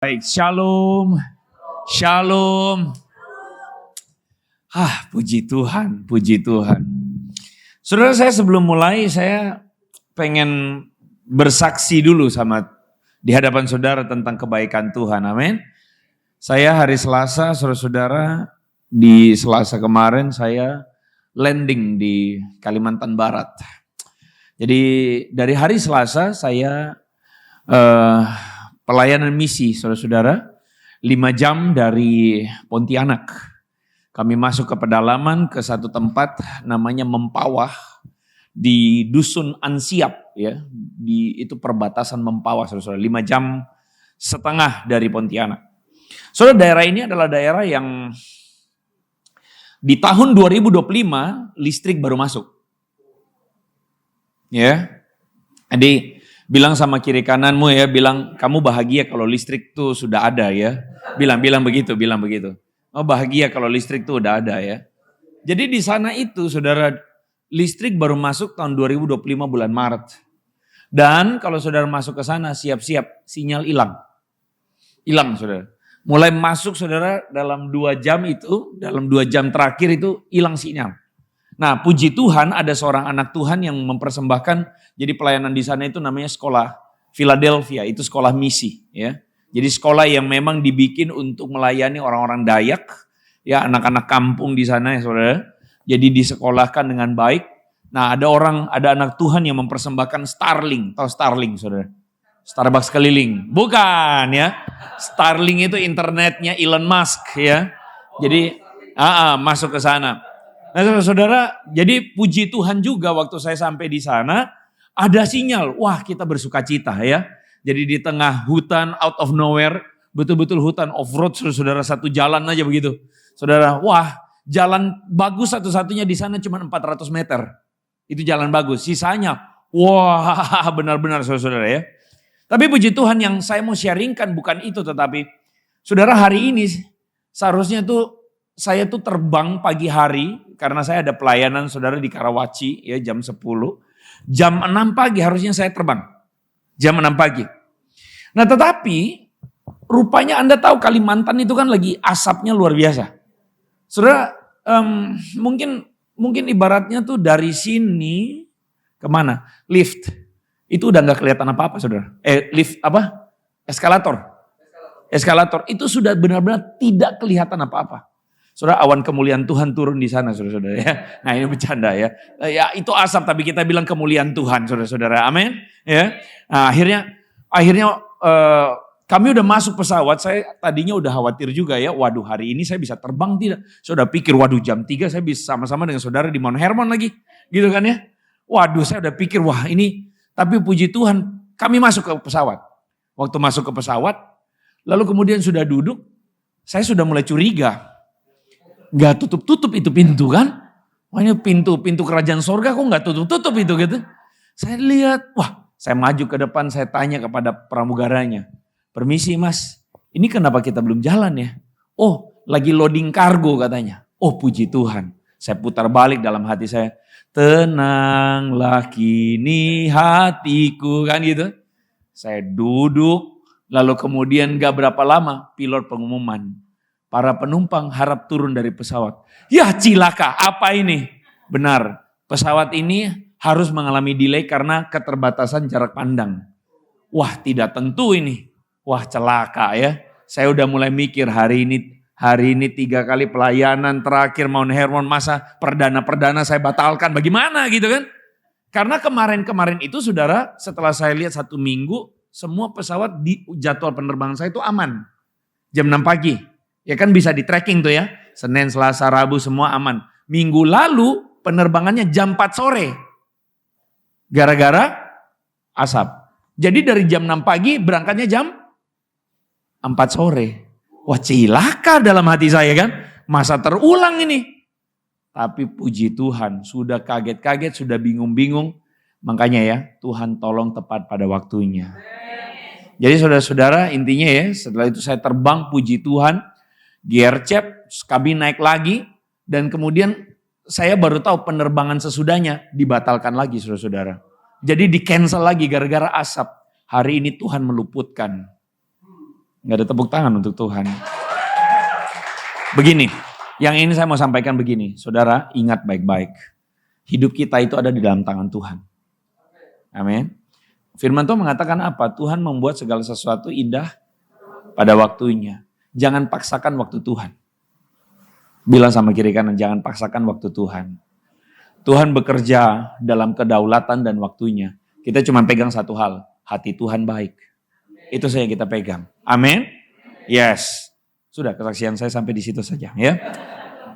Baik, shalom, shalom. Puji Tuhan, puji Tuhan. Saudara, saya sebelum mulai, saya pengen bersaksi dulu di hadapan saudara tentang kebaikan Tuhan, amin. Saya hari Selasa, saudara-saudara, di Selasa kemarin saya landing di Kalimantan Barat. Jadi dari hari Selasa saya pelayanan misi, saudara-saudara, 5 jam dari Pontianak. Kami masuk ke pedalaman ke satu tempat namanya Mempawah di Dusun Ansiap, ya, itu perbatasan Mempawah, saudara-saudara. 5,5 jam dari Pontianak. Saudara, daerah ini adalah daerah yang di tahun 2025 listrik baru masuk. Ya, jadi bilang sama kiri kananmu ya, bilang kamu bahagia kalau listrik tuh sudah ada ya. Bilang begitu. Oh, bahagia kalau listrik tuh udah ada ya. Jadi di sana itu saudara, listrik baru masuk tahun 2025 bulan Maret. Dan kalau saudara masuk ke sana siap-siap sinyal hilang. Hilang saudara. Mulai masuk saudara dalam 2 jam itu, dalam 2 jam terakhir itu hilang sinyal. Nah, puji Tuhan ada seorang anak Tuhan yang mempersembahkan, jadi pelayanan di sana itu namanya sekolah Philadelphia, itu sekolah misi ya. Jadi sekolah yang memang dibikin untuk melayani orang-orang Dayak, ya, anak-anak kampung di sana ya saudara. Jadi disekolahkan dengan baik. Nah, ada anak Tuhan yang mempersembahkan Starlink, tahu Starlink saudara? Starbucks keliling, bukan ya. Starlink itu internetnya Elon Musk ya. Jadi masuk ke sana. Nah saudara, jadi puji Tuhan juga waktu saya sampai di sana ada sinyal. Wah, kita bersuka cita ya. Jadi di tengah hutan, out of nowhere, betul-betul hutan off-road, saudara, satu jalan aja begitu. Saudara, wah, jalan bagus satu-satunya di sana cuma 400 meter. Itu jalan bagus. Sisanya, wah, benar-benar saudara ya. Tapi puji Tuhan yang saya mau sharingkan bukan itu, tetapi saudara, hari ini seharusnya tuh saya tuh terbang pagi hari karena saya ada pelayanan saudara di Karawaci ya jam 10. Jam 6 pagi harusnya saya terbang. Jam 6 pagi. Nah tetapi rupanya Anda tahu Kalimantan itu kan lagi asapnya luar biasa. Saudara, mungkin ibaratnya tuh dari sini kemana? Lift. Itu udah gak kelihatan apa-apa saudara. Lift apa? Eskalator. Itu sudah benar-benar tidak kelihatan apa-apa. Saudara, awan kemuliaan Tuhan turun di sana, saudara-saudara ya. Nah ini bercanda ya. Ya itu asap tapi kita bilang kemuliaan Tuhan, saudara-saudara. Amin. Ya. Nah, akhirnya kami udah masuk pesawat. Saya tadinya udah khawatir juga ya. Waduh, hari ini saya bisa terbang tidak? Saudara pikir, waduh jam 3 saya bisa sama-sama dengan saudara di Mount Hermon lagi. Gitu kan ya. Waduh, saya udah pikir wah ini. Tapi puji Tuhan kami masuk ke pesawat. Waktu masuk ke pesawat, lalu kemudian sudah duduk, saya sudah mulai curiga. Gak tutup-tutup itu pintu kan. Wah ini pintu kerajaan sorga kok gak tutup-tutup itu gitu. Saya lihat, wah saya maju ke depan, saya tanya kepada pramugaranya. Permisi mas, ini kenapa kita belum jalan ya? Oh lagi loading kargo katanya. Oh puji Tuhan. Saya putar balik dalam hati saya. Tenanglah kini hatiku kan gitu. Saya duduk, lalu kemudian gak berapa lama pilot pengumuman. Para penumpang harap turun dari pesawat. Ya cilaka, apa ini? Benar, pesawat ini harus mengalami delay karena keterbatasan jarak pandang. Wah tidak tentu ini. Wah celaka ya. Saya udah mulai mikir hari ini 3 kali pelayanan terakhir Mount Hermon, masa perdana saya batalkan bagaimana gitu kan. Karena kemarin itu saudara, setelah saya lihat 1 minggu, semua pesawat di jadwal penerbangan saya itu aman. Jam 6 pagi. Ya kan bisa di tracking tuh ya. Senin, Selasa, Rabu semua aman. Minggu lalu penerbangannya jam 4 sore. Gara-gara asap. Jadi dari jam 6 pagi berangkatnya jam 4 sore. Wah cilaka dalam hati saya kan. Masa terulang ini. Tapi puji Tuhan sudah kaget-kaget, sudah bingung-bingung. Makanya ya Tuhan tolong tepat pada waktunya. Jadi saudara-saudara intinya ya setelah itu saya terbang puji Tuhan. Gercep, kabin naik lagi, dan kemudian saya baru tahu penerbangan sesudahnya dibatalkan lagi saudara-saudara. Jadi di cancel lagi gara-gara asap. Hari ini Tuhan meluputkan. Nggak ada tepuk tangan untuk Tuhan. Begini, yang ini saya mau sampaikan begini. Saudara, ingat baik-baik. Hidup kita itu ada di dalam tangan Tuhan. Amin. Firman Tuhan mengatakan apa? Tuhan membuat segala sesuatu indah pada waktunya. Jangan paksakan waktu Tuhan. Bilang sama kiri kanan, jangan paksakan waktu Tuhan. Tuhan bekerja dalam kedaulatan dan waktunya. Kita cuma pegang satu hal, hati Tuhan baik. Itu saja yang kita pegang. Amin. Yes. Sudah, kesaksian saya sampai di situ saja ya.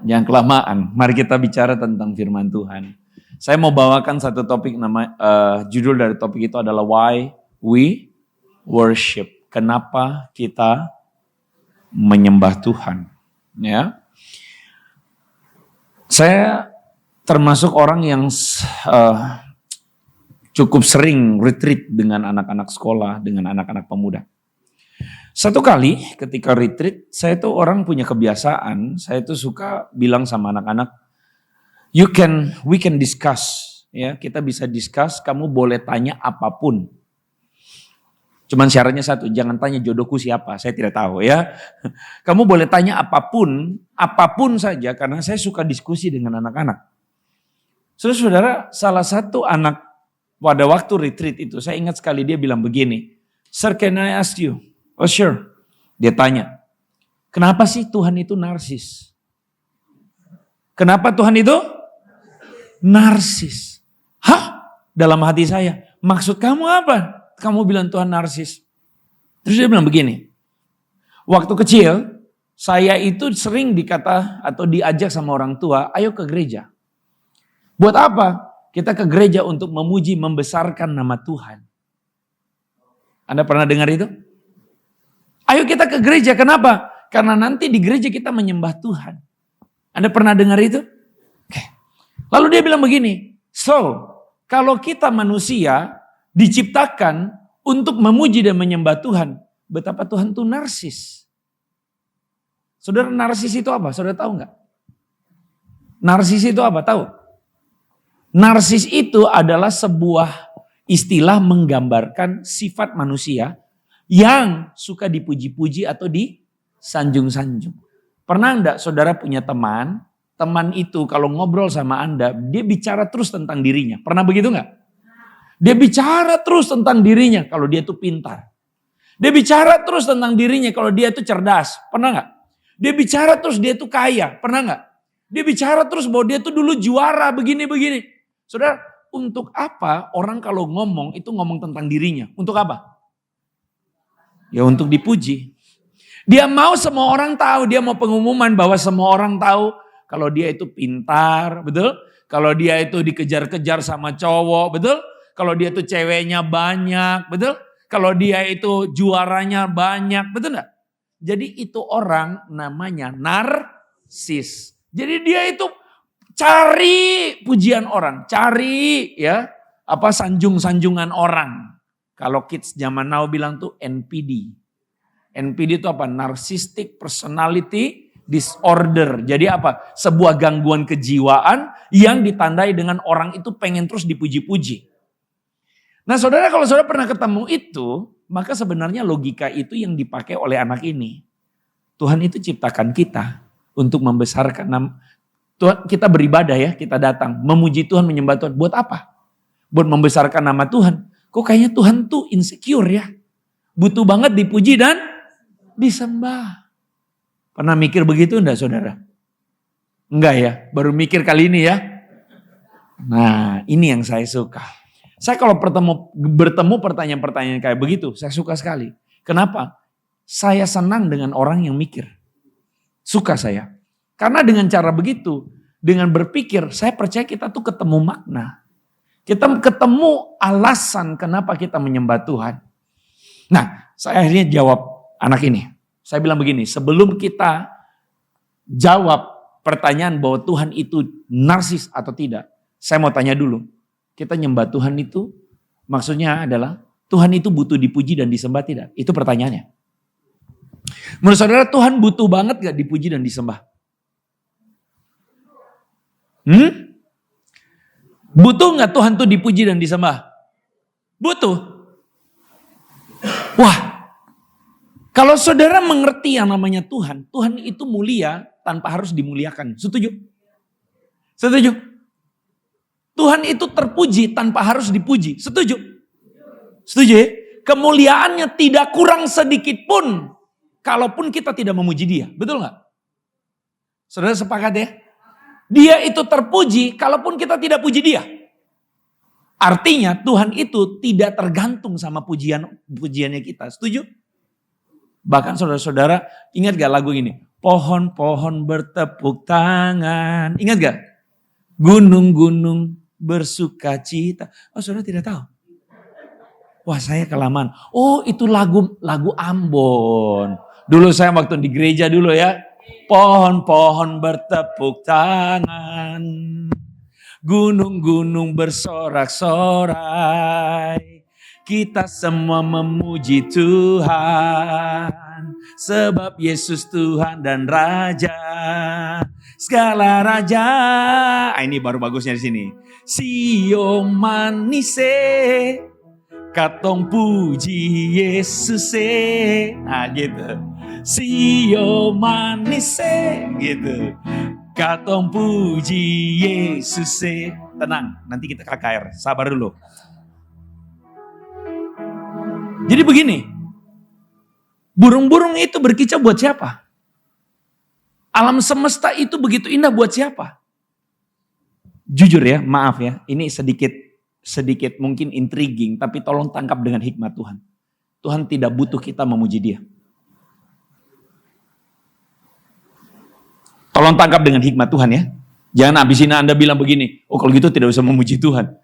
Jangan kelamaan. Mari kita bicara tentang firman Tuhan. Saya mau bawakan satu topik judul dari topik itu adalah Why We Worship. Kenapa kita menyembah Tuhan? Ya. Saya termasuk orang yang cukup sering retreat dengan anak-anak sekolah, dengan anak-anak pemuda. Satu kali ketika retreat, saya tuh orang punya kebiasaan, saya tuh suka bilang sama anak-anak, we can discuss, ya kita bisa discuss, kamu boleh tanya apapun. Cuman syaratnya satu, jangan tanya jodohku siapa, saya tidak tahu ya. Kamu boleh tanya apapun saja karena saya suka diskusi dengan anak-anak. Saudara, salah satu anak pada waktu retreat itu, saya ingat sekali dia bilang begini, "Sir, can I ask you?" "Oh sure." Dia tanya, "Kenapa sih Tuhan itu narsis?" Kenapa Tuhan itu narsis? Hah? Dalam hati saya, maksud kamu apa? Kamu bilang Tuhan narsis. Terus dia bilang begini, waktu kecil saya itu sering dikata atau diajak sama orang tua, ayo ke gereja. Buat apa? Kita ke gereja untuk memuji, membesarkan nama Tuhan. Anda pernah dengar itu? Ayo kita ke gereja, kenapa? Karena nanti di gereja kita menyembah Tuhan. Anda pernah dengar itu? Oke. Lalu dia bilang begini, so kalau kita manusia diciptakan untuk memuji dan menyembah Tuhan, betapa Tuhan itu narsis. Saudara, narsis itu apa? Saudara tahu nggak? Narsis itu apa? Tahu? Narsis itu adalah sebuah istilah menggambarkan sifat manusia yang suka dipuji-puji atau disanjung-sanjung. Pernah enggak saudara punya teman itu kalau ngobrol sama Anda, dia bicara terus tentang dirinya. Pernah begitu enggak? Dia bicara terus tentang dirinya kalau dia itu pintar. Dia bicara terus tentang dirinya kalau dia itu cerdas. Pernah enggak? Dia bicara terus dia itu kaya. Pernah enggak? Dia bicara terus bahwa dia itu dulu juara begini-begini. Saudara, untuk apa orang kalau ngomong itu ngomong tentang dirinya? Untuk apa? Ya untuk dipuji. Dia mau semua orang tahu, dia mau pengumuman bahwa semua orang tahu kalau dia itu pintar, betul? Kalau dia itu dikejar-kejar sama cowok, betul? Kalau dia itu ceweknya banyak, betul? Kalau dia itu juaranya banyak, betul enggak? Jadi itu orang namanya narsis. Jadi dia itu cari pujian orang, cari ya sanjung-sanjungan orang. Kalau kids zaman now bilang tuh NPD. NPD itu apa? Narcissistic Personality Disorder. Jadi apa? Sebuah gangguan kejiwaan yang ditandai dengan orang itu pengen terus dipuji-puji. Nah saudara, kalau saudara pernah ketemu itu, maka sebenarnya logika itu yang dipakai oleh anak ini. Tuhan itu ciptakan kita untuk membesarkan nama. Tuhan, kita beribadah ya, kita datang. Memuji Tuhan, menyembah Tuhan. Buat apa? Buat membesarkan nama Tuhan. Kok kayaknya Tuhan tuh insecure ya. Butuh banget dipuji dan disembah. Pernah mikir begitu enggak saudara? Enggak ya, baru mikir kali ini ya. Nah ini yang saya suka. Saya kalau bertemu pertanyaan-pertanyaan kayak begitu, saya suka sekali. Kenapa? Saya senang dengan orang yang mikir. Suka saya. Karena dengan cara begitu, dengan berpikir, saya percaya kita tuh ketemu makna. Kita ketemu alasan kenapa kita menyembah Tuhan. Nah, saya akhirnya jawab anak ini. Saya bilang begini, sebelum kita jawab pertanyaan bahwa Tuhan itu narsis atau tidak, saya mau tanya dulu. Kita nyembah Tuhan itu maksudnya adalah Tuhan itu butuh dipuji dan disembah tidak? Itu pertanyaannya. Menurut saudara Tuhan butuh banget gak dipuji dan disembah? Butuh gak Tuhan tuh dipuji dan disembah? Butuh. Wah, Kalau saudara mengerti yang namanya Tuhan, Tuhan itu mulia tanpa harus dimuliakan. Setuju? Setuju? Tuhan itu terpuji tanpa harus dipuji. Setuju? Setuju ya? Kemuliaannya tidak kurang sedikit pun kalaupun kita tidak memuji dia. Betul nggak? Saudara sepakat ya? Dia itu terpuji kalaupun kita tidak puji dia. Artinya Tuhan itu tidak tergantung sama pujiannya kita. Setuju? Bahkan saudara-saudara ingat gak lagu ini? Pohon-pohon bertepuk tangan. Ingat gak? Gunung-gunung bersuka cita. Oh saudara tidak tahu? Wah saya kelamaan. Oh itu lagu Ambon. Dulu saya waktu di gereja dulu ya. Pohon-pohon bertepuk tangan. Gunung-gunung bersorak-sorai. Kita semua memuji Tuhan. Sebab Yesus Tuhan dan Raja. Segala Raja. Ini baru bagusnya di sini. Sio manise. Katong puji Yesus. Nah gitu. Sio manise. Gitu. Katong puji Yesus. Tenang, nanti kita KKR. Sabar dulu. Jadi begini, burung-burung itu berkicau buat siapa? Alam semesta itu begitu indah buat siapa? Jujur ya, maaf ya, ini sedikit mungkin intriguing, tapi tolong tangkap dengan hikmat Tuhan. Tuhan tidak butuh kita memuji dia. Tolong tangkap dengan hikmat Tuhan ya. Jangan abis ini Anda bilang begini, oh kalau gitu tidak usah memuji Tuhan.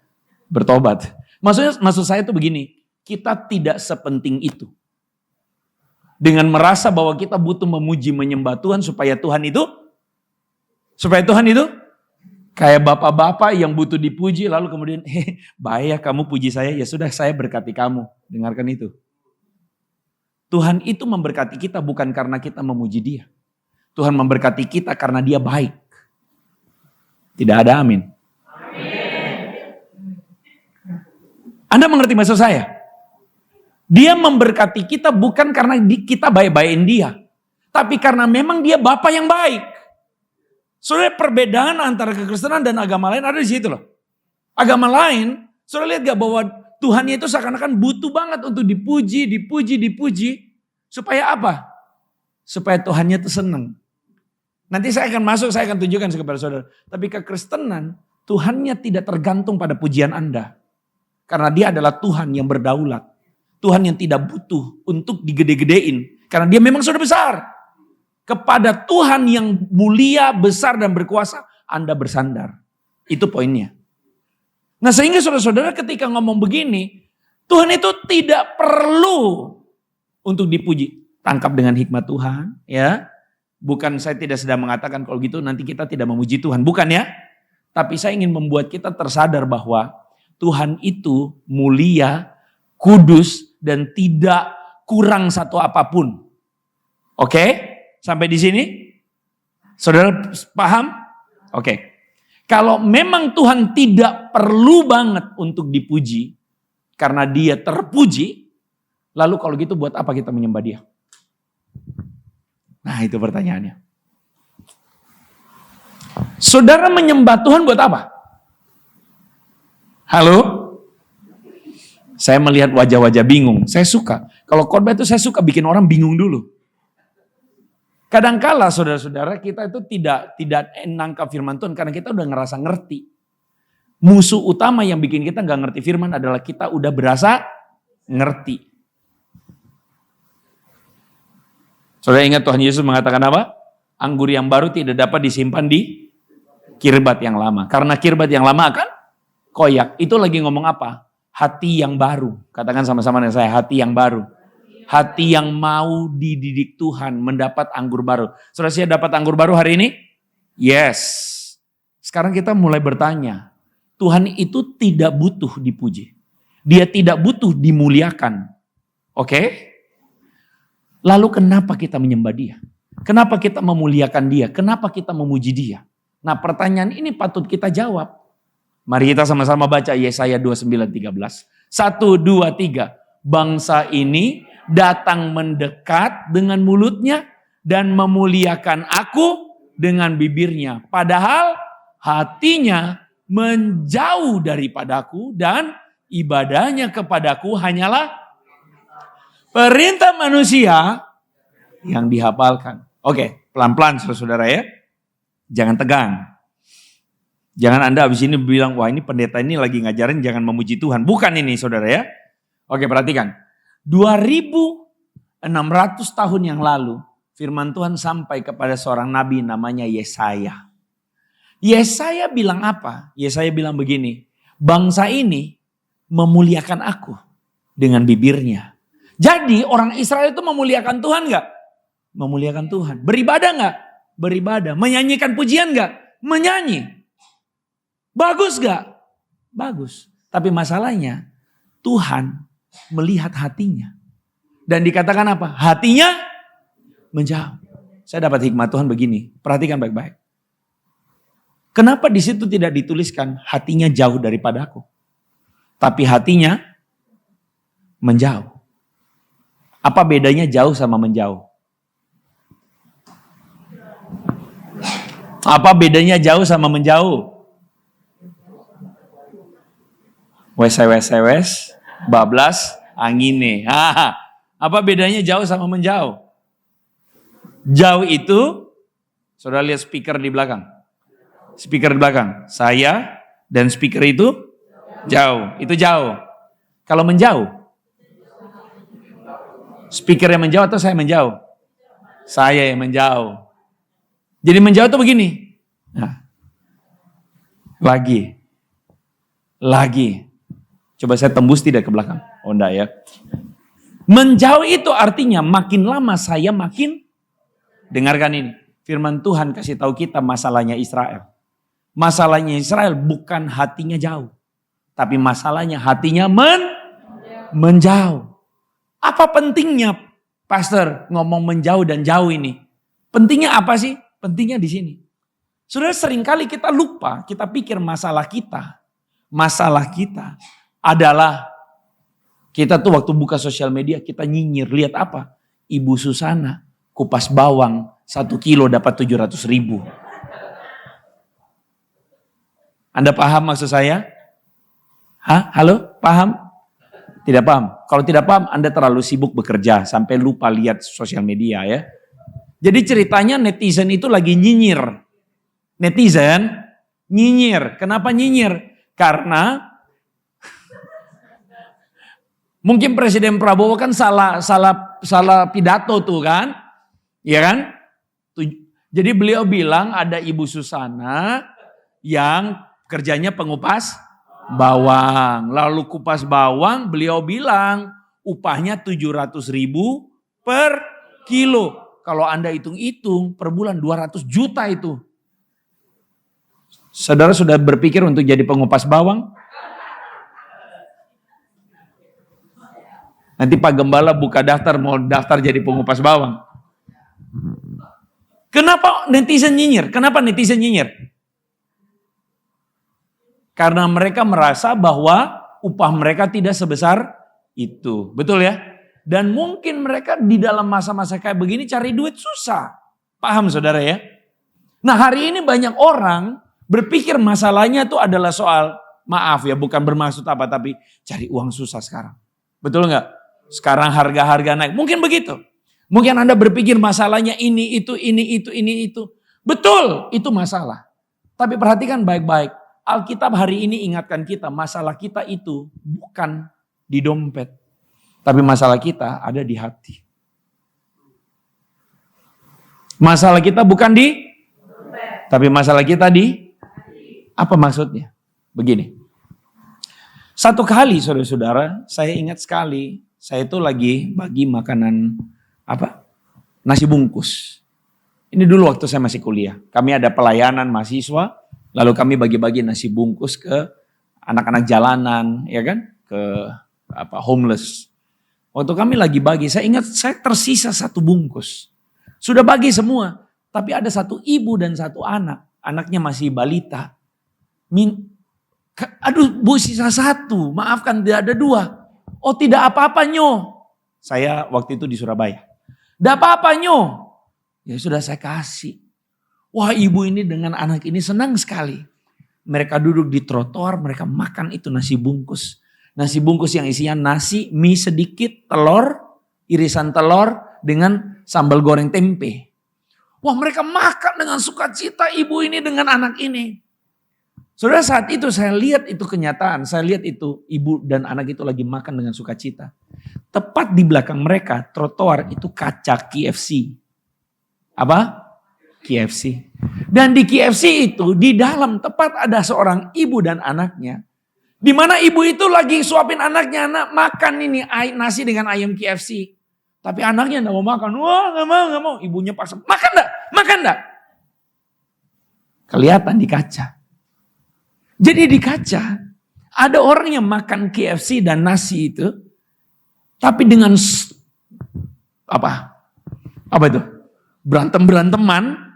Bertobat. Maksud saya itu begini. Kita tidak sepenting itu. Dengan merasa bahwa kita butuh memuji menyembah Tuhan supaya Tuhan itu kayak bapak-bapak yang butuh dipuji lalu kemudian bahaya kamu puji saya, ya sudah saya berkati kamu. Dengarkan itu. Tuhan itu memberkati kita bukan karena kita memuji dia. Tuhan memberkati kita karena dia baik. Tidak ada amin. Anda mengerti maksud saya? Dia memberkati kita bukan karena kita baik-baikin dia. Tapi karena memang dia Bapa yang baik. Soalnya perbedaan antara kekristenan dan agama lain ada di situ loh. Agama lain, saudara lihat gak bahwa Tuhan itu seakan-akan butuh banget untuk dipuji. Supaya apa? Supaya Tuhannya itu senang. Nanti saya akan tunjukkan kepada saudara. Tapi kekristenan, Tuhannya tidak tergantung pada pujian Anda. Karena dia adalah Tuhan yang berdaulat. Tuhan yang tidak butuh untuk digede-gedein. Karena dia memang sudah besar. Kepada Tuhan yang mulia, besar dan berkuasa, Anda bersandar. Itu poinnya. Nah sehingga saudara-saudara ketika ngomong begini, Tuhan itu tidak perlu untuk dipuji. Tangkap dengan hikmat Tuhan. Ya, bukan saya tidak sedang mengatakan kalau gitu nanti kita tidak memuji Tuhan. Bukan ya. Tapi saya ingin membuat kita tersadar bahwa Tuhan itu mulia, kudus, dan tidak kurang satu apapun. Oke? Sampai di sini? Saudara paham? Oke. Kalau memang Tuhan tidak perlu banget untuk dipuji, karena dia terpuji, lalu kalau gitu buat apa kita menyembah dia? Nah itu pertanyaannya. Saudara menyembah Tuhan buat apa? Halo? Saya melihat wajah-wajah bingung. Saya suka. Kalau khotbah itu saya suka bikin orang bingung dulu. Kadangkala saudara-saudara kita itu tidak nangkap firman Tuhan karena kita udah ngerasa ngerti. Musuh utama yang bikin kita gak ngerti firman adalah kita udah berasa ngerti. Saudara ingat Tuhan Yesus mengatakan apa? Anggur yang baru tidak dapat disimpan di kirbat yang lama. Karena kirbat yang lama akan koyak. Itu lagi ngomong apa? Hati yang baru. Katakan sama-sama dengan saya, hati yang baru. Hati yang mau dididik Tuhan, mendapat anggur baru. Saudara siap dapat anggur baru hari ini? Yes. Sekarang kita mulai bertanya. Tuhan itu tidak butuh dipuji. Dia tidak butuh dimuliakan. Oke? Lalu kenapa kita menyembah dia? Kenapa kita memuliakan dia? Kenapa kita memuji dia? Nah pertanyaan ini patut kita jawab. Mari kita sama-sama baca Yesaya 29:13. 1, 2, 3. Bangsa ini datang mendekat dengan mulutnya dan memuliakan aku dengan bibirnya. Padahal hatinya menjauh daripadaku dan ibadahnya kepadaku hanyalah perintah manusia yang dihafalkan. Oke, pelan-pelan saudara-saudara ya. Jangan tegang. Jangan Anda habis ini bilang, wah ini pendeta ini lagi ngajarin jangan memuji Tuhan. Bukan ini saudara ya. Oke, perhatikan. 2600 tahun yang lalu, firman Tuhan sampai kepada seorang nabi namanya Yesaya. Yesaya bilang apa? Yesaya bilang begini, bangsa ini memuliakan aku dengan bibirnya. Jadi orang Israel itu memuliakan Tuhan gak? Memuliakan Tuhan. Beribadah gak? Beribadah. Menyanyikan pujian gak? Menyanyi. Bagus gak? Bagus. Tapi masalahnya Tuhan melihat hatinya. Dan dikatakan apa? Hatinya menjauh. Saya dapat hikmat Tuhan begini. Perhatikan baik-baik. Kenapa di situ tidak dituliskan hatinya jauh daripadaku? Tapi hatinya menjauh. Apa bedanya jauh sama menjauh? Apa bedanya jauh sama menjauh? Wes, bablas, angine. Apa bedanya jauh sama menjauh? Jauh itu, saudara lihat speaker di belakang. Speaker di belakang. Saya dan speaker itu jauh. Itu jauh. Kalau menjauh, speaker yang menjauh atau saya menjauh? Saya yang menjauh. Jadi menjauh itu begini. Nah, lagi. Coba saya tembus tidak ke belakang. Oh enggak ya. Menjauh itu artinya makin lama saya makin. Dengarkan ini. Firman Tuhan kasih tahu kita masalahnya Israel. Masalahnya Israel bukan hatinya jauh. Tapi masalahnya hatinya menjauh. Apa pentingnya pastor ngomong menjauh dan jauh ini? Pentingnya apa sih? Pentingnya di sini. Saudara, seringkali kita lupa, kita pikir masalah kita adalah kita tuh waktu buka sosial media kita nyinyir, lihat apa? Ibu Susana kupas bawang 1 kilo dapat 700.000. Anda paham maksud saya? Halo? Paham? Tidak paham. Kalau tidak paham, Anda terlalu sibuk bekerja sampai lupa lihat sosial media ya. Jadi ceritanya netizen itu lagi nyinyir. Netizen nyinyir. Kenapa nyinyir? Karena mungkin Presiden Prabowo kan salah pidato tuh kan. Iya kan? Jadi beliau bilang ada Ibu Susana yang kerjanya pengupas bawang. Lalu kupas bawang beliau bilang upahnya 700.000 per kilo. Kalau Anda hitung-hitung per bulan 200 juta itu. Saudara sudah berpikir untuk jadi pengupas bawang? Nanti Pak Gembala buka daftar, mau daftar jadi pengupas bawang. Kenapa netizen nyinyir? Karena mereka merasa bahwa upah mereka tidak sebesar itu. Betul ya? Dan mungkin mereka di dalam masa-masa kayak begini cari duit susah. Paham saudara ya? Nah hari ini banyak orang berpikir masalahnya itu adalah soal, maaf ya bukan bermaksud apa, tapi cari uang susah sekarang. Betul nggak? Sekarang harga-harga naik. Mungkin begitu. Mungkin Anda berpikir masalahnya ini, itu. Betul, itu masalah. Tapi perhatikan baik-baik. Alkitab hari ini ingatkan kita, masalah kita itu bukan di dompet. Tapi masalah kita ada di hati. Masalah kita bukan di dompet. Tapi masalah kita di hati. Apa maksudnya? Begini. Satu kali saudara-saudara, saya ingat sekali. Saya itu lagi bagi makanan nasi bungkus. Ini dulu waktu saya masih kuliah. Kami ada pelayanan mahasiswa, lalu kami bagi-bagi nasi bungkus ke anak-anak jalanan, ya kan? Ke homeless. Waktu kami lagi bagi, saya ingat saya tersisa 1 bungkus. Sudah bagi semua, tapi ada 1 ibu dan 1 anak. Anaknya masih balita. Aduh Bu, sisa 1, maafkan tidak ada 2. Oh tidak apa-apa nyo. Saya waktu itu di Surabaya. Nggak apa-apa Nyo. Ya sudah saya kasih. Wah ibu ini dengan anak ini senang sekali. Mereka duduk di trotoar, mereka makan itu nasi bungkus. Nasi bungkus yang isinya nasi, mie sedikit, telur, irisan telur dengan sambal goreng tempe. Wah mereka makan dengan sukacita ibu ini dengan anak ini. Saudara saat itu saya lihat itu kenyataan. Saya lihat itu ibu dan anak itu lagi makan dengan sukacita. Tepat di belakang mereka trotoar itu kaca KFC. Apa? KFC. Dan di KFC itu di dalam tepat ada seorang ibu dan anaknya. Di mana ibu itu lagi suapin anaknya, anak makan ini nasi dengan ayam KFC. Tapi anaknya enggak mau makan. Wah enggak mau. Ibunya paksa, makan enggak? Kelihatan di kaca. Jadi di kaca ada orang yang makan KFC dan nasi itu. Tapi dengan apa? Apa itu? Berantem-beranteman.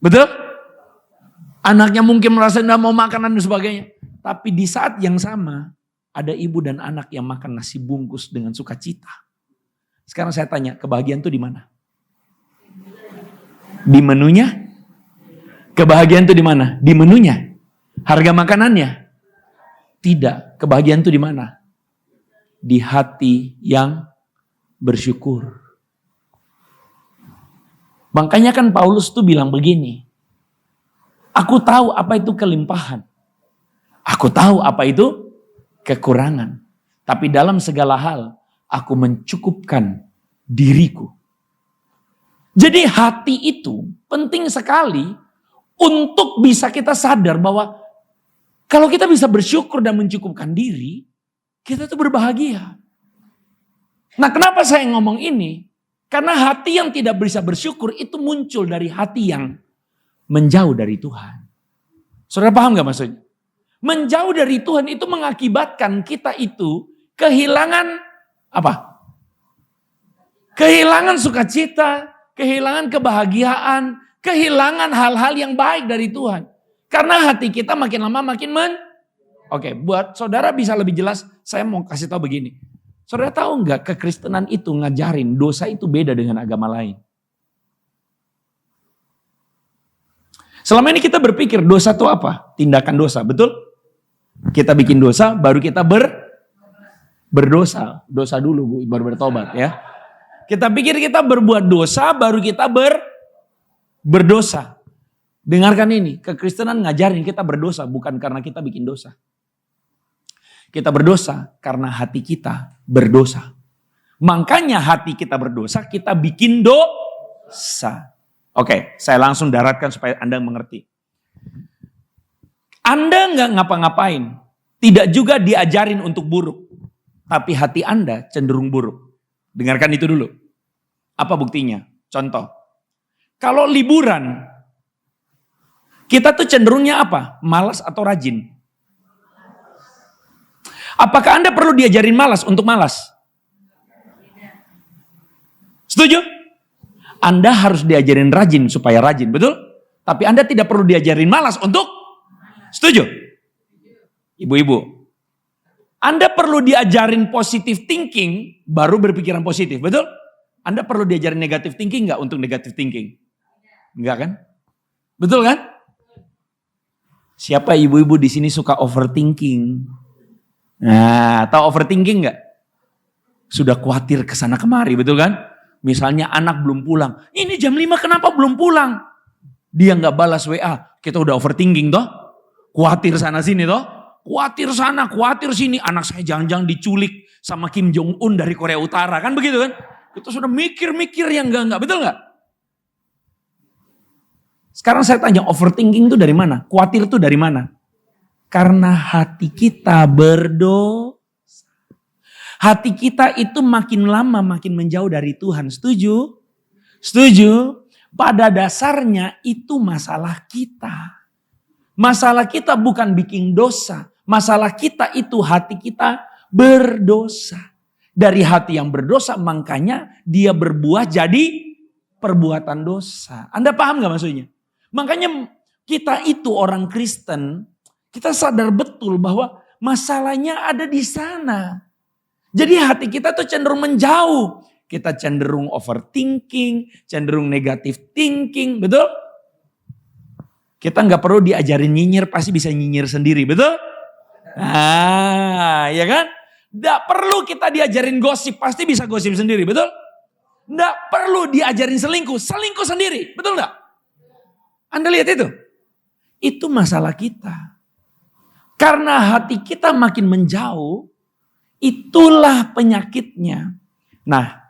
Betul? Anaknya mungkin merasa tidak mau makan dan sebagainya. Tapi di saat yang sama ada ibu dan anak yang makan nasi bungkus dengan sukacita. Sekarang saya tanya, kebahagiaan itu di mana? Di menunya? Kebahagiaan itu di mana? Di menunya. Harga makanannya? Tidak. Kebahagiaan itu di mana? Di hati yang bersyukur. Makanya kan Paulus tuh bilang begini. Aku tahu apa itu kelimpahan. Aku tahu apa itu kekurangan. Tapi dalam segala hal aku mencukupkan diriku. Jadi hati itu penting sekali untuk bisa kita sadar bahwa kalau kita bisa bersyukur dan mencukupkan diri, kita tuh berbahagia. Nah kenapa saya ngomong ini? Karena hati yang tidak bisa bersyukur itu muncul dari hati yang menjauh dari Tuhan. Saudara paham gak maksudnya? Menjauh dari Tuhan itu mengakibatkan kita itu kehilangan apa? Kehilangan sukacita, kehilangan kebahagiaan, kehilangan hal-hal yang baik dari Tuhan. Karena hati kita makin lama makin Oke, buat saudara bisa lebih jelas, saya mau kasih tahu begini. Saudara tahu nggak kekristenan itu ngajarin dosa itu beda dengan agama lain. Selama ini kita berpikir dosa itu apa? Tindakan dosa, betul? Kita bikin dosa, baru kita berdosa. Dosa dulu, Bu, baru bertobat ya. Kita pikir kita berbuat dosa, baru kita berdosa. Dengarkan ini, kekristenan ngajarin kita berdosa bukan karena kita bikin dosa. Kita berdosa karena hati kita berdosa. Makanya hati kita berdosa, kita bikin dosa. Oke, saya langsung daratkan supaya Anda mengerti. Anda nggak ngapa-ngapain, tidak juga diajarin untuk buruk. Tapi hati Anda cenderung buruk. Dengarkan itu dulu. Apa buktinya? Contoh. Kalau liburan, kita tuh cenderungnya apa? Malas atau rajin? Apakah Anda perlu diajarin malas untuk malas? Setuju? Anda harus diajarin rajin supaya rajin, betul? Tapi Anda tidak perlu diajarin malas untuk setuju? Ibu-ibu, Anda perlu diajarin positive thinking baru berpikiran positif, betul? Anda perlu diajarin negative thinking nggak untuk negative thinking? Enggak kan? Betul kan? Siapa ibu-ibu di sini suka overthinking? Nah, tahu overthinking nggak? Sudah khawatir kesana kemari, betul kan? Misalnya anak belum pulang. Ini jam 5 kenapa belum pulang? Dia nggak balas WA. Kita udah overthinking toh. Khawatir sana sini toh. Khawatir sana, khawatir sini. Anak saya jangan-jangan diculik sama Kim Jong Un dari Korea Utara. Kan begitu kan? Kita sudah mikir-mikir yang enggak. Betul nggak? Sekarang saya tanya, overthinking itu dari mana? Khawatir itu dari mana? Karena hati kita berdosa. Hati kita itu makin lama makin menjauh dari Tuhan. Setuju? Setuju? Pada dasarnya itu masalah kita. Masalah kita bukan bikin dosa. Masalah kita itu hati kita berdosa. Dari hati yang berdosa makanya dia berbuah jadi perbuatan dosa. Anda paham gak maksudnya? Makanya kita itu orang Kristen, kita sadar betul bahwa masalahnya ada di sana. Jadi hati kita tuh cenderung menjauh. Kita cenderung overthinking, cenderung negative thinking, betul? Kita nggak perlu diajarin nyinyir, pasti bisa nyinyir sendiri, betul? Ya kan? Nggak perlu kita diajarin gosip, pasti bisa gosip sendiri, betul? Nggak perlu diajarin selingkuh, selingkuh sendiri, betul nggak? Anda lihat itu? Itu masalah kita. Karena hati kita makin menjauh, itulah penyakitnya. Nah,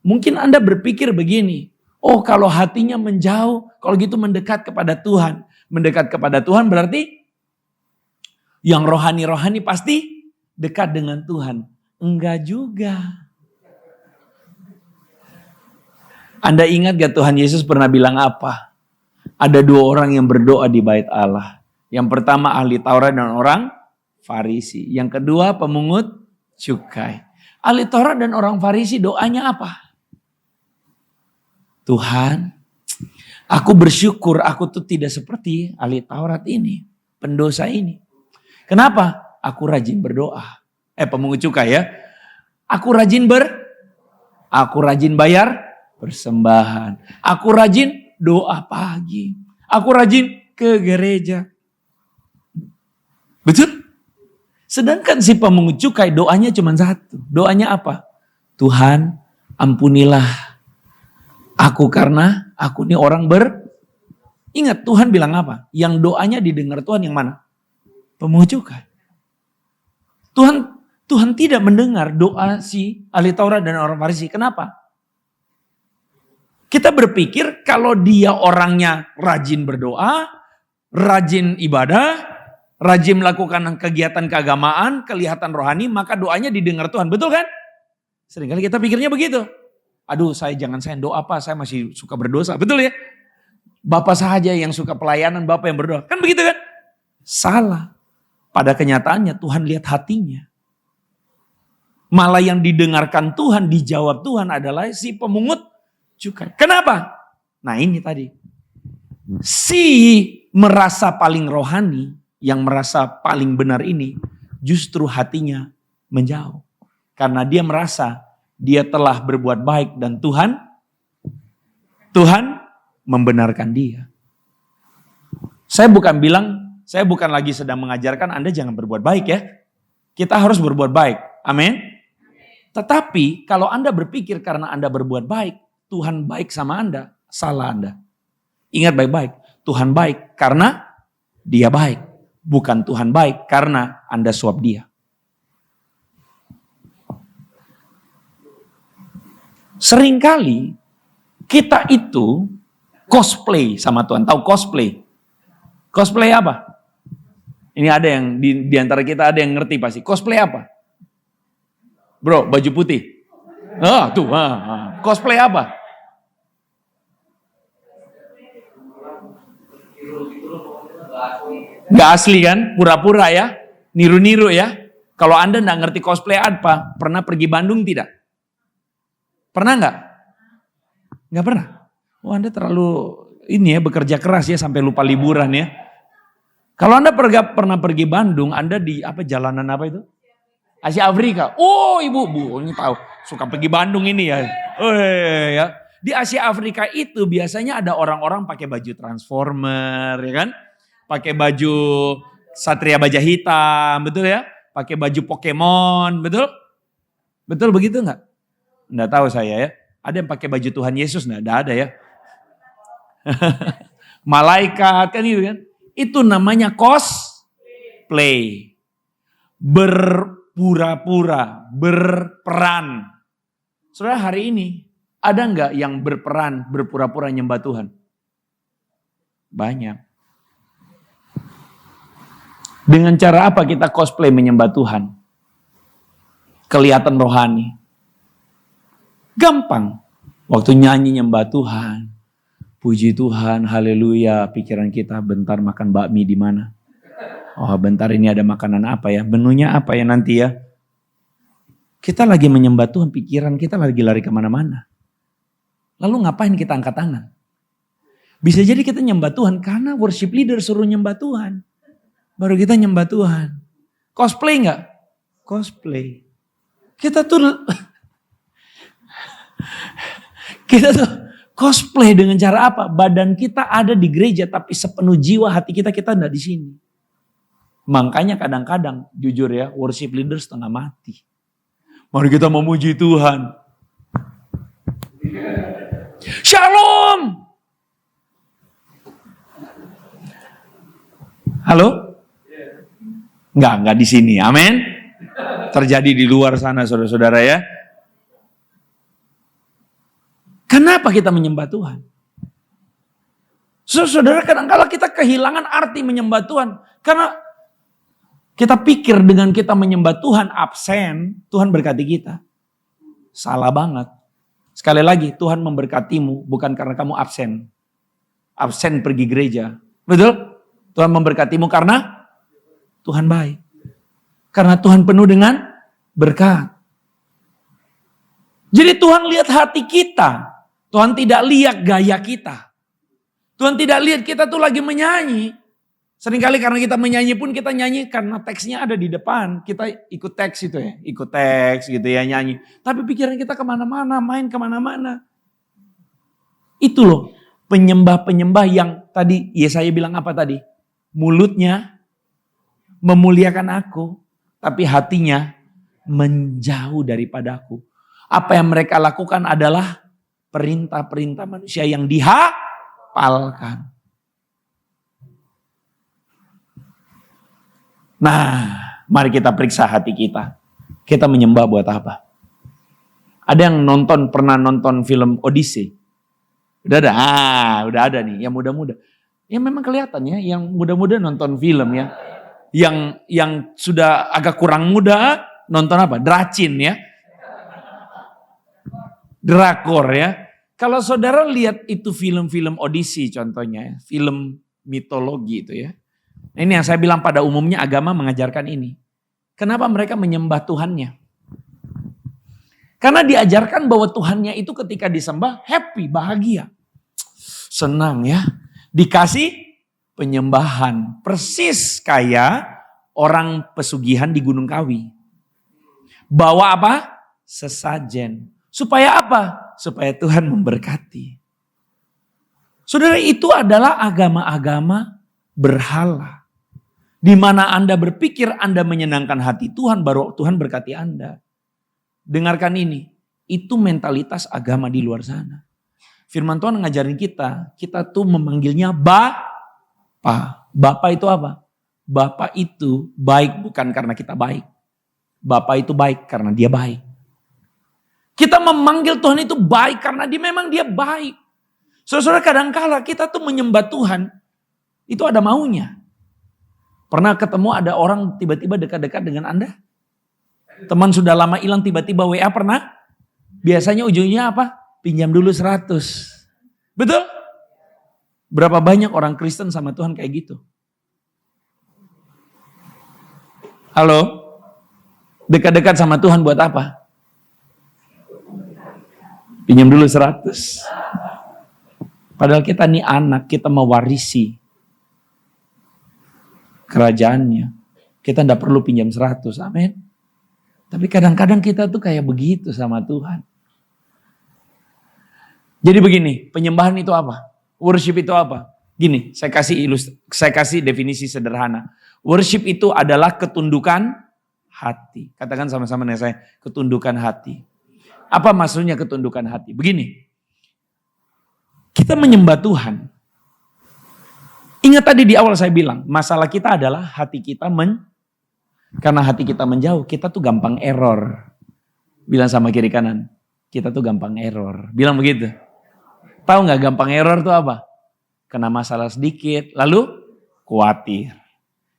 mungkin Anda berpikir begini, oh kalau hatinya menjauh, kalau gitu mendekat kepada Tuhan. Mendekat kepada Tuhan berarti yang rohani-rohani pasti dekat dengan Tuhan. Enggak juga. Anda ingat gak Tuhan Yesus pernah bilang apa? Ada 2 orang yang berdoa di bait Allah. Yang pertama ahli Taurat dan orang Farisi. Yang kedua pemungut cukai. Ahli Taurat dan orang Farisi doanya apa? Tuhan, aku bersyukur aku tuh tidak seperti ahli Taurat ini, pendosa ini. Kenapa? Aku rajin berdoa. Pemungut cukai ya. Aku rajin bayar persembahan. Aku rajin doa pagi. Aku rajin ke gereja. Betul? Sedangkan si pemungut cukai doanya cuma satu. Doanya apa? Tuhan, ampunilah aku karena aku ini orang Ingat Tuhan bilang apa? Yang doanya didengar Tuhan yang mana? Pemungut cukai. Tuhan tidak mendengar doa si ahli Taurat dan orang Farisi. Kenapa? Kita berpikir kalau dia orangnya rajin berdoa, rajin ibadah, rajin melakukan kegiatan keagamaan, kelihatan rohani, maka doanya didengar Tuhan. Betul kan? Seringkali kita pikirnya begitu. Aduh jangan saya doa apa, saya masih suka berdosa. Betul ya? Bapak saja yang suka pelayanan, Bapak yang berdoa. Kan begitu kan? Salah. Pada kenyataannya Tuhan lihat hatinya. Malah yang didengarkan Tuhan, dijawab Tuhan adalah si pemungut cukai. Kenapa? Nah ini tadi. Si merasa paling rohani, yang merasa paling benar ini, justru hatinya menjauh. Karena dia merasa dia telah berbuat baik dan Tuhan membenarkan dia. Saya bukan lagi sedang mengajarkan Anda jangan berbuat baik ya. Kita harus berbuat baik. Amin. Tetapi kalau Anda berpikir karena Anda berbuat baik, Tuhan baik sama Anda, salah Anda. Ingat baik-baik, Tuhan baik karena dia baik. Bukan Tuhan baik karena Anda suap dia. Seringkali kita itu cosplay sama Tuhan. Tahu cosplay? Cosplay apa? Ini ada yang di antara kita ada yang ngerti pasti. Cosplay apa? Bro, baju putih. Cosplay apa? Gak asli kan? Pura-pura ya? Niru-niru ya? Kalau Anda gak ngerti cosplay apa, pernah pergi Bandung tidak? Pernah gak? Gak pernah? Oh Anda terlalu bekerja keras ya sampai lupa liburan ya. Kalau Anda pernah pergi Bandung, Anda di jalanan apa itu? Asia Afrika. Oh ibu ini tahu suka pergi Bandung ini ya. Ya. Di Asia Afrika itu biasanya ada orang-orang pakai baju Transformer ya kan? Pakai baju Satria Baja Hitam, betul ya? Pakai baju Pokemon, betul? Betul begitu enggak? Enggak tahu saya ya. Ada yang pakai baju Tuhan Yesus enggak ada ya. Malaikat kan itu kan. Itu namanya cosplay. Berpura-pura, berperan. Saudara hari ini ada enggak yang berperan, berpura-pura nyembah Tuhan? Banyak. Dengan cara apa kita cosplay menyembah Tuhan? Kelihatan rohani. Gampang. Waktu nyanyi nyembah Tuhan. Puji Tuhan, haleluya. Pikiran kita bentar makan bakmi di mana? Oh bentar ini ada makanan apa ya? Menunya apa ya nanti ya? Kita lagi menyembah Tuhan, pikiran kita lagi lari kemana-mana. Lalu ngapain kita angkat tangan? Bisa jadi kita nyembah Tuhan karena worship leader suruh nyembah Tuhan. Baru kita nyembah Tuhan. Cosplay enggak? Cosplay. Kita tuh cosplay dengan cara apa? Badan kita ada di gereja tapi sepenuh jiwa hati kita enggak di sini. Makanya kadang-kadang jujur ya, worship leader setengah mati. Mari kita memuji Tuhan. Shalom. Halo? Enggak di sini. Amin. Terjadi di luar sana saudara-saudara ya. Kenapa kita menyembah Tuhan? Saudara, kadang-kala kita kehilangan arti menyembah Tuhan. Karena kita pikir dengan kita menyembah Tuhan absen, Tuhan berkati kita. Salah banget. Sekali lagi, Tuhan memberkatimu bukan karena kamu absen. Absen pergi gereja. Betul? Tuhan memberkatimu karena Tuhan baik. Karena Tuhan penuh dengan berkat. Jadi Tuhan lihat hati kita. Tuhan tidak lihat gaya kita. Tuhan tidak lihat kita tuh lagi menyanyi. Seringkali karena kita menyanyi pun kita nyanyi karena teksnya ada di depan. Kita ikut teks itu ya. Ikut teks gitu ya nyanyi. Tapi pikiran kita kemana-mana, main kemana-mana. Itu loh penyembah-penyembah yang tadi Yesaya bilang apa tadi? Mulutnya memuliakan aku. Tapi hatinya menjauh daripadaku. Apa yang mereka lakukan adalah perintah-perintah manusia yang dihafalkan. Nah, mari kita periksa hati kita. Kita menyembah buat apa? Ada yang pernah nonton film Odyssey? Udah ada nih, yang muda-muda. Ya memang kelihatan ya, yang muda-muda nonton film ya. Yang sudah agak kurang muda, nonton apa? Dracin ya. Drakor ya. Kalau saudara lihat itu film-film Odyssey contohnya ya. Film mitologi itu ya. Ini yang saya bilang pada umumnya agama mengajarkan ini. Kenapa mereka menyembah Tuhannya? Karena diajarkan bahwa Tuhannya itu ketika disembah happy, bahagia. Senang ya. Dikasih penyembahan. Persis kayak orang pesugihan di Gunung Kawi. Bawa apa? Sesajen. Supaya apa? Supaya Tuhan memberkati. Saudara, itu adalah agama-agama berhala. Di mana Anda berpikir Anda menyenangkan hati Tuhan, baru Tuhan berkati Anda. Dengarkan ini, itu mentalitas agama di luar sana. Firman Tuhan ngajarin kita tuh memanggilnya Bapa. Bapa itu apa? Bapa itu baik bukan karena kita baik. Bapa itu baik karena dia baik. Kita memanggil Tuhan itu baik karena memang dia baik. Saudara, kadangkala kita tuh menyembah Tuhan, itu ada maunya. Pernah ketemu ada orang tiba-tiba dekat-dekat dengan Anda? Teman sudah lama hilang tiba-tiba WA pernah? Biasanya ujungnya apa? Pinjam dulu 100. Betul? Berapa banyak orang Kristen sama Tuhan kayak gitu? Halo? Dekat-dekat sama Tuhan buat apa? Pinjam dulu 100. Padahal kita nih anak, kita mewarisi kerajaannya. Kita tidak perlu pinjam 100, amin. Tapi kadang-kadang kita tuh kayak begitu sama Tuhan. Jadi begini, penyembahan itu apa? Worship itu apa? Gini, saya kasih definisi sederhana. Worship itu adalah ketundukan hati. Katakan sama-sama nih saya, ketundukan hati. Apa maksudnya ketundukan hati? Begini, kita menyembah Tuhan. Ingat tadi di awal saya bilang, masalah kita adalah hati kita karena hati kita menjauh, kita tuh gampang error. Bilang sama kiri kanan, kita tuh gampang error. Bilang begitu. Tahu gak gampang error tuh apa? Kena masalah sedikit, lalu khawatir.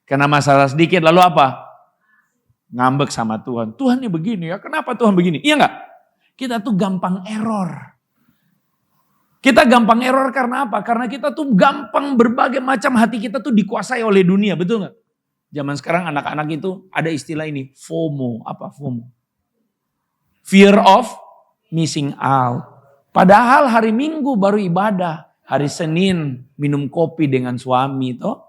Kena masalah sedikit, lalu apa? Ngambek sama Tuhan. Tuhan ini begini ya, kenapa Tuhan begini? Iya gak? Kita tuh gampang error. Kita gampang error karena apa? Karena kita tuh gampang berbagai macam hati kita tuh dikuasai oleh dunia, betul gak? Zaman sekarang anak-anak itu ada istilah ini, FOMO. Apa FOMO? Fear of missing out. Padahal hari Minggu baru ibadah. Hari Senin minum kopi dengan suami. Toh.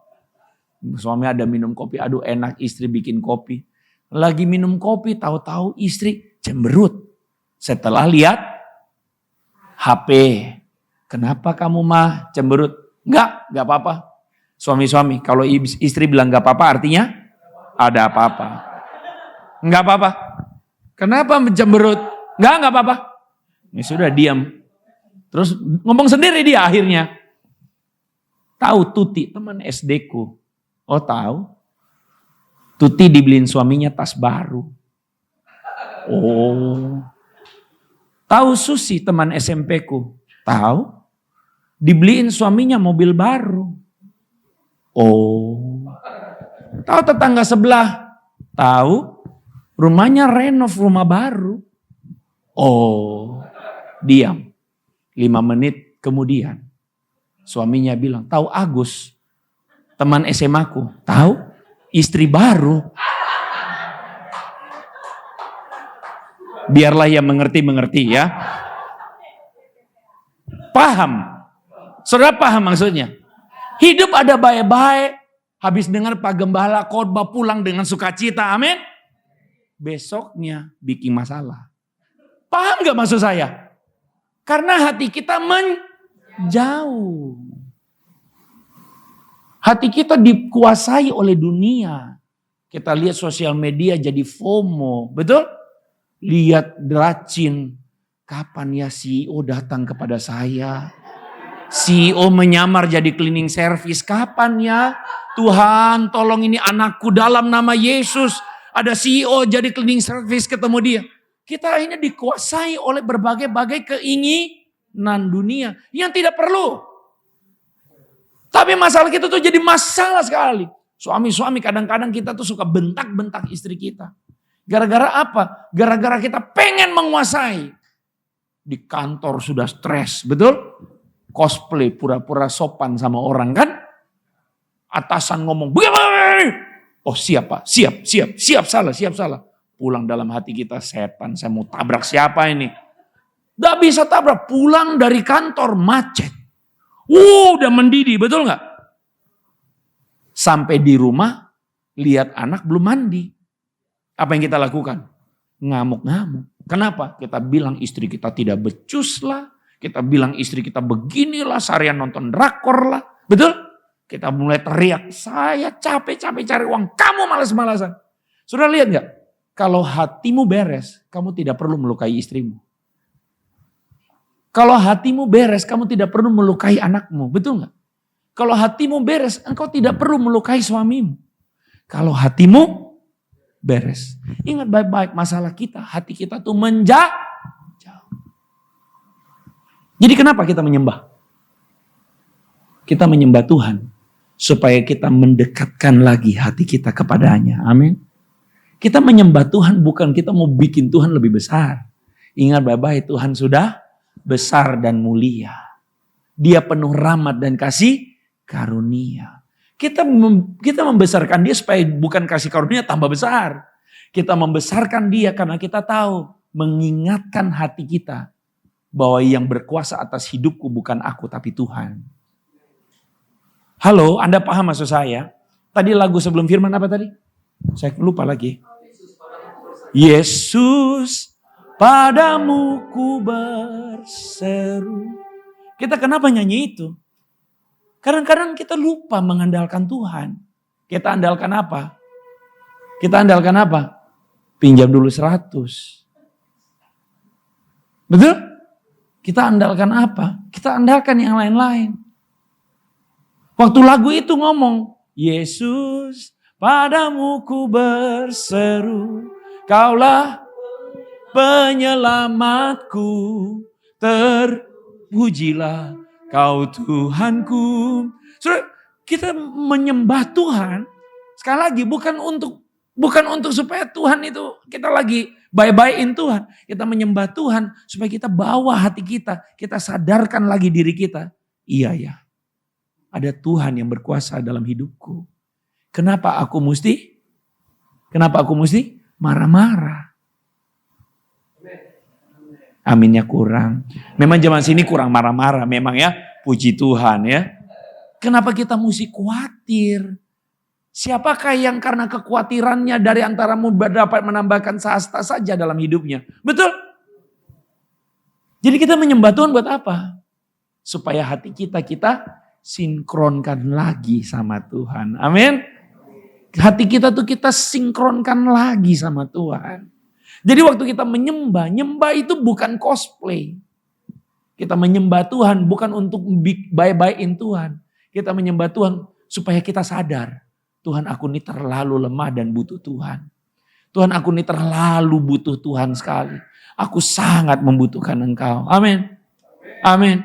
Suami ada minum kopi, aduh enak istri bikin kopi. Lagi minum kopi, tahu-tahu istri cemberut. Setelah lihat HP. Kenapa kamu mah cemberut? Enggak apa-apa. Suami-suami, kalau istri bilang enggak apa-apa artinya ada apa-apa. Enggak apa-apa. Kenapa cemberut? Enggak apa-apa. Ya sudah diam. Terus ngomong sendiri dia akhirnya. Tahu Tuti, teman SD ku. Oh tahu. Tuti dibeliin suaminya tas baru. Oh. Tahu Susi, teman SMP ku. Tahu. Dibeliin suaminya mobil baru. Oh. Tahu tetangga sebelah? Tahu. Rumahnya renov, rumah baru. Oh. Diam. 5 menit kemudian. Suaminya bilang, tahu Agus, teman SMA ku, tahu istri baru. Biarlah yang mengerti ya. Paham? Saudara paham maksudnya? Hidup ada baik-baik, habis dengar Pak Gembala khotbah pulang dengan sukacita, amin. Besoknya bikin masalah. Paham gak maksud saya? Karena hati kita jauh. Hati kita dikuasai oleh dunia. Kita lihat sosial media jadi FOMO. Betul? Lihat racin. Kapan ya CEO datang kepada saya? CEO menyamar jadi cleaning service. Kapan ya? Tuhan tolong ini anakku dalam nama Yesus. Ada CEO jadi cleaning service ketemu dia. Kita ini dikuasai oleh berbagai-bagai keinginan dunia yang tidak perlu. Tapi masalah kita tuh jadi masalah sekali. Suami-suami kadang-kadang kita tuh suka bentak-bentak istri kita. Gara-gara apa? Gara-gara kita pengen menguasai. Di kantor sudah stres, betul? Cosplay, pura-pura sopan sama orang kan? Atasan ngomong, bagaimana? Oh siap Pak, siap salah. Pulang dalam hati kita, setan saya mau tabrak siapa ini? Gak bisa tabrak, pulang dari kantor macet. Udah mendidih, betul gak? Sampai di rumah, lihat anak belum mandi. Apa yang kita lakukan? Ngamuk-ngamuk. Kenapa? Kita bilang istri kita tidak becus lah. Kita bilang istri kita beginilah, seharian nonton drakor lah. Betul? Kita mulai teriak, saya capek-capek cari uang, kamu malas-malasan. Sudah lihat gak? Kalau hatimu beres, kamu tidak perlu melukai istrimu. Kalau hatimu beres, kamu tidak perlu melukai anakmu. Betul gak? Kalau hatimu beres, engkau tidak perlu melukai suamimu. Kalau hatimu beres. Ingat baik-baik masalah kita, hati kita tuh jauh. Jadi kenapa kita menyembah? Kita menyembah Tuhan supaya kita mendekatkan lagi hati kita kepadanya. Amin. Kita menyembah Tuhan bukan kita mau bikin Tuhan lebih besar. Ingat baik-baik Tuhan sudah besar dan mulia. Dia penuh rahmat dan kasih karunia. Kita membesarkan dia supaya bukan kasih karunia tambah besar. Kita membesarkan dia karena kita tahu mengingatkan hati kita bahwa yang berkuasa atas hidupku bukan aku tapi Tuhan. Halo, Anda paham maksud saya? Tadi lagu sebelum firman apa tadi? Saya lupa lagi. Yesus, padamu ku berseru. Kita kenapa nyanyi itu? Kadang-kadang kita lupa mengandalkan Tuhan. Kita andalkan apa? Pinjam dulu 100. Betul? Kita andalkan apa? Kita andalkan yang lain-lain. Waktu lagu itu ngomong, Yesus, padamu ku berseru, kaulah penyelamatku, terpujilah kau Tuhanku. Saudara, kita menyembah Tuhan, sekali lagi bukan untuk supaya Tuhan itu kita lagi bye-byein Tuhan. Kita menyembah Tuhan supaya kita bawa hati kita sadarkan lagi diri kita. Iya ya, ada Tuhan yang berkuasa dalam hidupku. Kenapa aku mesti marah-marah? Aminnya kurang. Memang zaman sini kurang marah-marah memang ya. Puji Tuhan ya. Kenapa kita mesti khawatir? Siapakah yang karena kekhawatirannya dari antaramu dapat menambahkan sehasta saja dalam hidupnya? Betul? Jadi kita menyembah Tuhan buat apa? Supaya hati kita sinkronkan lagi sama Tuhan. Amin. Hati kita tuh kita sinkronkan lagi sama Tuhan. Jadi waktu kita nyembah itu bukan cosplay. Kita menyembah Tuhan bukan untuk baik-baikin Tuhan. Kita menyembah Tuhan supaya kita sadar. Tuhan, aku ini terlalu lemah dan butuh Tuhan. Tuhan, aku ini terlalu butuh Tuhan sekali. Aku sangat membutuhkan Engkau. Amin. Amin.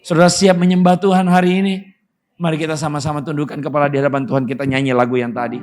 Saudara siap menyembah Tuhan hari ini? Mari kita sama-sama tundukkan kepala di hadapan Tuhan. Kita nyanyi lagu yang tadi.